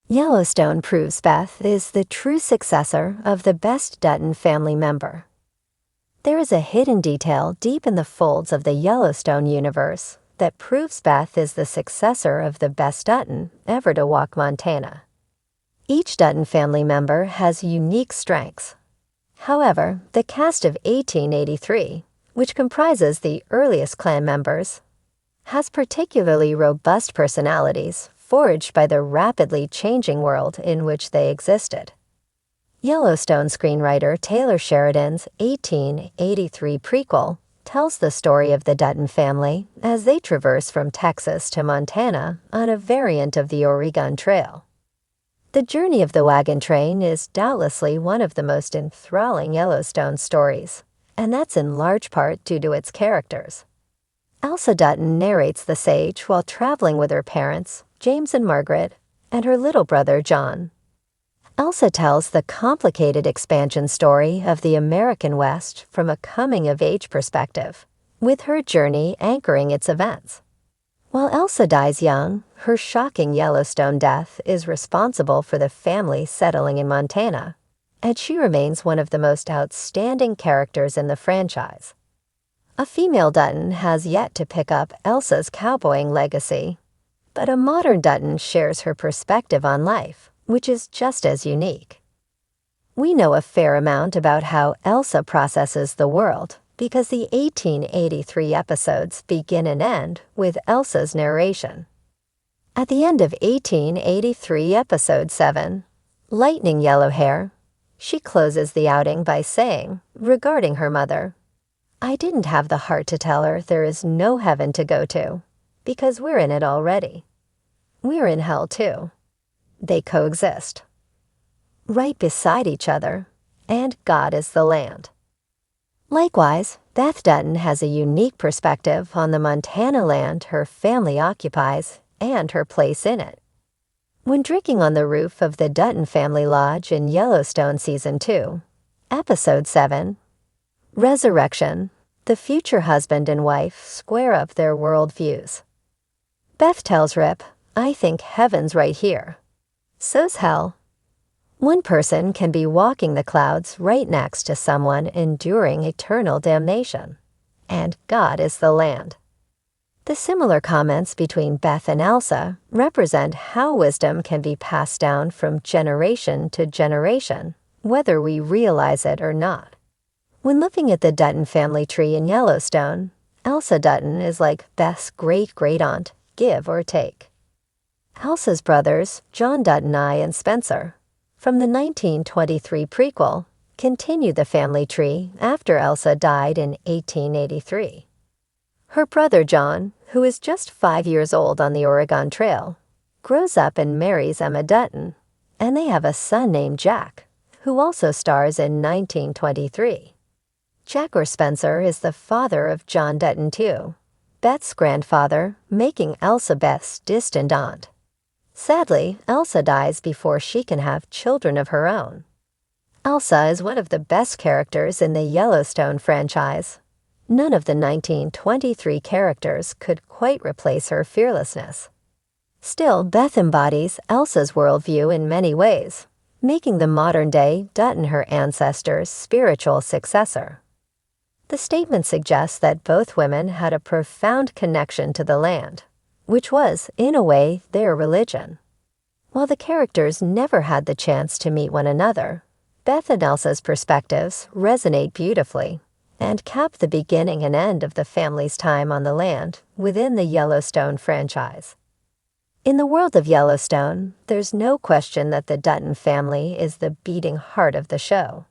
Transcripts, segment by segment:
Yellowstone proves Beth is the true successor of the Beth Dutton family member. There is a hidden detail deep in the folds of the Yellowstone universe that proves Beth is the successor of the best Dutton ever to walk Montana. Each Dutton family member has unique strengths. However, the cast of 1883, which comprises the earliest clan members, has particularly robust personalities forged by the rapidly changing world in which they existed. Yellowstone screenwriter Taylor Sheridan's 1883 prequel tells the story of the Dutton family as they traverse from Texas to Montana on a variant of the Oregon Trail. The journey of the wagon train is doubtlessly one of the most enthralling Yellowstone stories, and that's in large part due to its characters. Elsa Dutton narrates the sage while traveling with her parents, James and Margaret, and her little brother John. Elsa tells the complicated expansion story of the American West from a coming-of-age perspective, with her journey anchoring its events. While Elsa dies young, her shocking Yellowstone death is responsible for the family settling in Montana, and she remains one of the most outstanding characters in the franchise. A female Dutton has yet to pick up Elsa's cowboying legacy, but a modern Dutton shares her perspective on life, which is just as unique. We know a fair amount about how Elsa processes the world because the 1883 episodes begin and end with Elsa's narration. At the end of 1883 episode 7, Lightning Yellow Hair, she closes the outing by saying, regarding her mother, "I didn't have the heart to tell her there is no heaven to go to, because we're in it already. We're in hell too. They coexist, right beside each other, and God is the land." Likewise, Beth Dutton has a unique perspective on the Montana land her family occupies and her place in it. When drinking on the roof of the Dutton family lodge in Yellowstone Season 2, Episode 7, Resurrection, the future husband and wife square up their worldviews. Beth tells Rip, "I think heaven's right here. So's hell." One person can be walking the clouds right next to someone enduring eternal damnation, and God is the land. The similar comments between Beth and Elsa represent how wisdom can be passed down from generation to generation, whether we realize it or not. When looking at the Dutton family tree in Yellowstone, Elsa Dutton is like Beth's great-great-aunt, give or take. Elsa's brothers, John Dutton I and Spencer, from the 1923 prequel, continue the family tree after Elsa died in 1883. Her brother John, who is just 5 years old on the Oregon Trail, grows up and marries Emma Dutton, and they have a son named Jack, who also stars in 1923. Jack or Spencer is the father of John Dutton II, Beth's grandfather, making Elsa Beth's distant aunt. Sadly, Elsa dies before she can have children of her own. Elsa is one of the best characters in the Yellowstone franchise. None of the 1923 characters could quite replace her fearlessness. Still, Beth embodies Elsa's worldview in many ways, making the modern-day Dutton her ancestors' spiritual successor. The statement suggests that both women had a profound connection to the land, which was, in a way, their religion. While the characters never had the chance to meet one another, Beth and Elsa's perspectives resonate beautifully and cap the beginning and end of the family's time on the land within the Yellowstone franchise. In the world of Yellowstone, there's no question that the Dutton family is the beating heart of the show.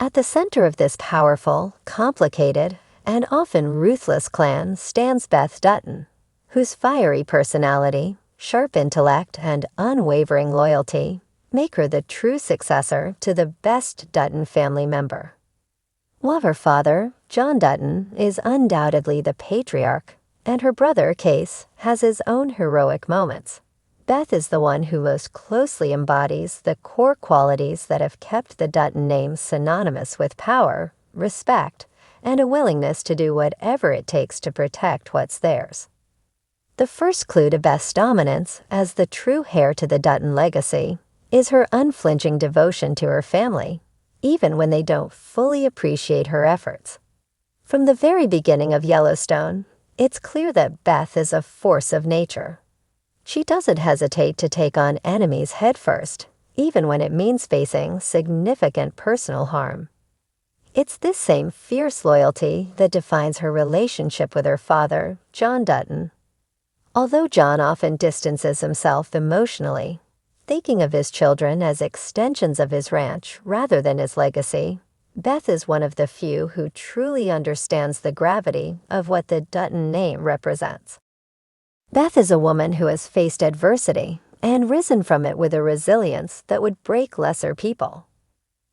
At the center of this powerful, complicated, and often ruthless clan stands Beth Dutton, whose fiery personality, sharp intellect, and unwavering loyalty make her the true successor to the best Dutton family member. While her father, John Dutton, is undoubtedly the patriarch, and her brother, Case, has his own heroic moments, Beth is the one who most closely embodies the core qualities that have kept the Dutton name synonymous with power, respect, and a willingness to do whatever it takes to protect what's theirs. The first clue to Beth's dominance as the true heir to the Dutton legacy is her unflinching devotion to her family, even when they don't fully appreciate her efforts. From the very beginning of Yellowstone, it's clear that Beth is a force of nature. She doesn't hesitate to take on enemies headfirst, even when it means facing significant personal harm. It's this same fierce loyalty that defines her relationship with her father, John Dutton. Although John often distances himself emotionally, thinking of his children as extensions of his ranch rather than his legacy, Beth is one of the few who truly understands the gravity of what the Dutton name represents. Beth is a woman who has faced adversity and risen from it with a resilience that would break lesser people.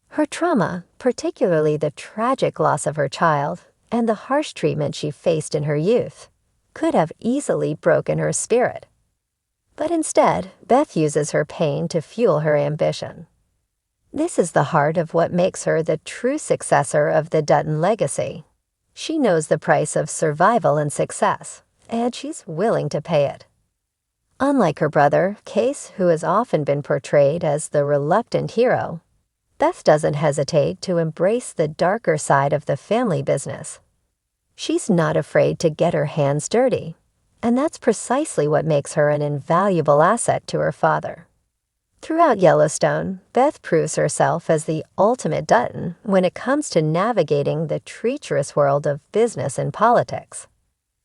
Her trauma, particularly the tragic loss of her child and the harsh treatment she faced in her youth, could have easily broken her spirit. But instead, Beth uses her pain to fuel her ambition. This is the heart of what makes her the true successor of the Dutton legacy. She knows the price of survival and success, and she's willing to pay it. Unlike her brother, Case, who has often been portrayed as the reluctant hero, Beth doesn't hesitate to embrace the darker side of the family business. She's not afraid to get her hands dirty, and that's precisely what makes her an invaluable asset to her father. Throughout Yellowstone, Beth proves herself as the ultimate Dutton when it comes to navigating the treacherous world of business and politics.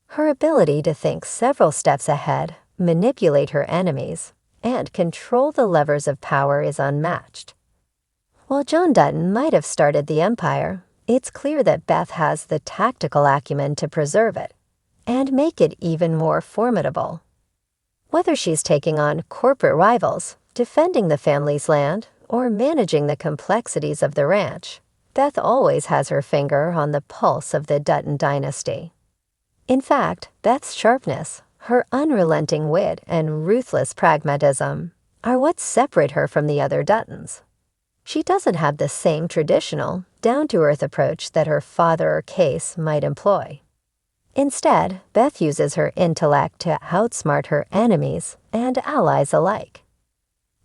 Her ability to think several steps ahead, manipulate her enemies, and control the levers of power is unmatched. While John Dutton might have started the empire, it's clear that Beth has the tactical acumen to preserve it and make it even more formidable. Whether she's taking on corporate rivals, defending the family's land, or managing the complexities of the ranch, Beth always has her finger on the pulse of the Dutton dynasty. In fact, Beth's sharpness, her unrelenting wit, and ruthless pragmatism are what separate her from the other Duttons. She doesn't have the same traditional, down-to-earth approach that her father or Case might employ. Instead, Beth uses her intellect to outsmart her enemies and allies alike.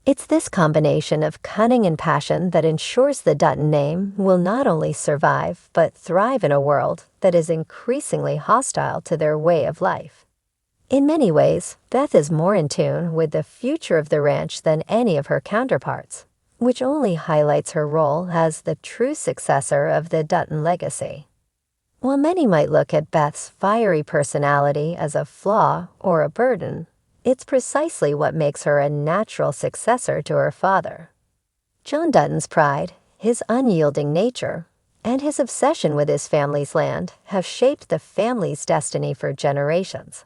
It's this combination of cunning and passion that ensures the Dutton name will not only survive but thrive in a world that is increasingly hostile to their way of life. In many ways, Beth is more in tune with the future of the ranch than any of her counterparts, which only highlights her role as the true successor of the Dutton legacy. While many might look at Beth's fiery personality as a flaw or a burden, it's precisely what makes her a natural successor to her father. John Dutton's pride, his unyielding nature, and his obsession with his family's land have shaped the family's destiny for generations.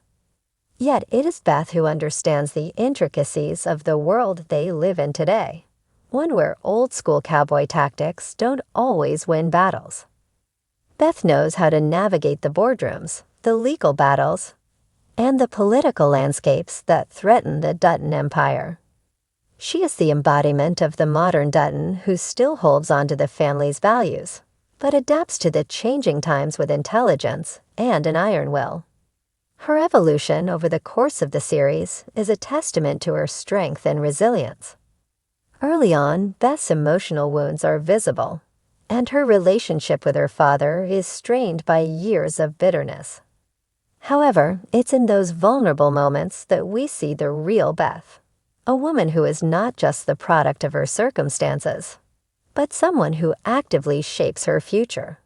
Yet it is Beth who understands the intricacies of the world they live in today, one where old-school cowboy tactics don't always win battles. Beth knows how to navigate the boardrooms, the legal battles, and the political landscapes that threaten the Dutton Empire. She is the embodiment of the modern Dutton who still holds onto the family's values, but adapts to the changing times with intelligence and an iron will. Her evolution over the course of the series is a testament to her strength and resilience. Early on, Beth's emotional wounds are visible, and her relationship with her father is strained by years of bitterness. However, it's in those vulnerable moments that we see the real Beth, a woman who is not just the product of her circumstances, but someone who actively shapes her future.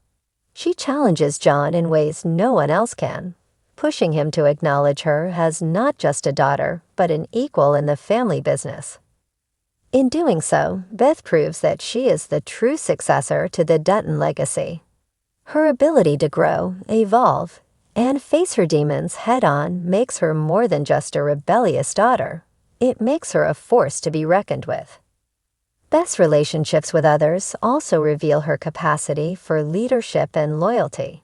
She challenges John in ways no one else can, pushing him to acknowledge her as not just a daughter, but an equal in the family business. In doing so, Beth proves that she is the true successor to the Dutton legacy. Her ability to grow, evolve, and face her demons head-on makes her more than just a rebellious daughter. It makes her a force to be reckoned with. Beth's relationships with others also reveal her capacity for leadership and loyalty.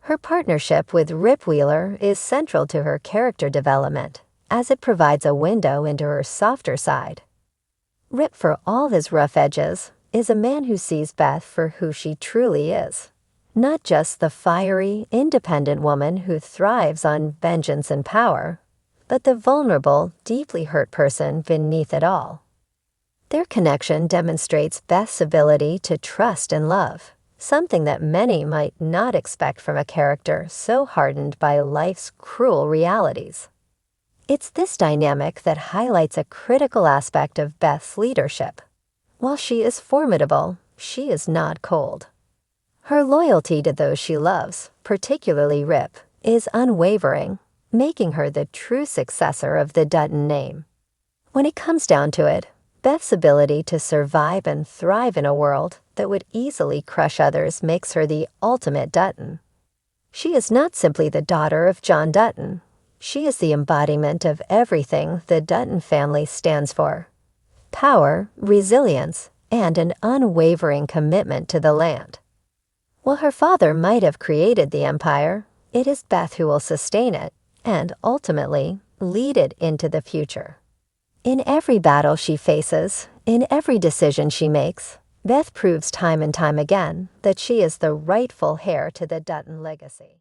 Her partnership with Rip Wheeler is central to her character development, as it provides a window into her softer side. Rip, for all his rough edges, is a man who sees Beth for who she truly is, not just the fiery, independent woman who thrives on vengeance and power, but the vulnerable, deeply hurt person beneath it all. Their connection demonstrates Beth's ability to trust and love, something that many might not expect from a character so hardened by life's cruel realities. It's this dynamic that highlights a critical aspect of Beth's leadership. While she is formidable, she is not cold. Her loyalty to those she loves, particularly Rip, is unwavering, making her the true successor of the Dutton name. When it comes down to it, Beth's ability to survive and thrive in a world that would easily crush others makes her the ultimate Dutton. She is not simply the daughter of John Dutton. She is the embodiment of everything the Dutton family stands for: power, resilience, and an unwavering commitment to the land. While her father might have created the empire, it is Beth who will sustain it and, ultimately, lead it into the future. In every battle she faces, in every decision she makes, Beth proves time and time again that she is the rightful heir to the Dutton legacy.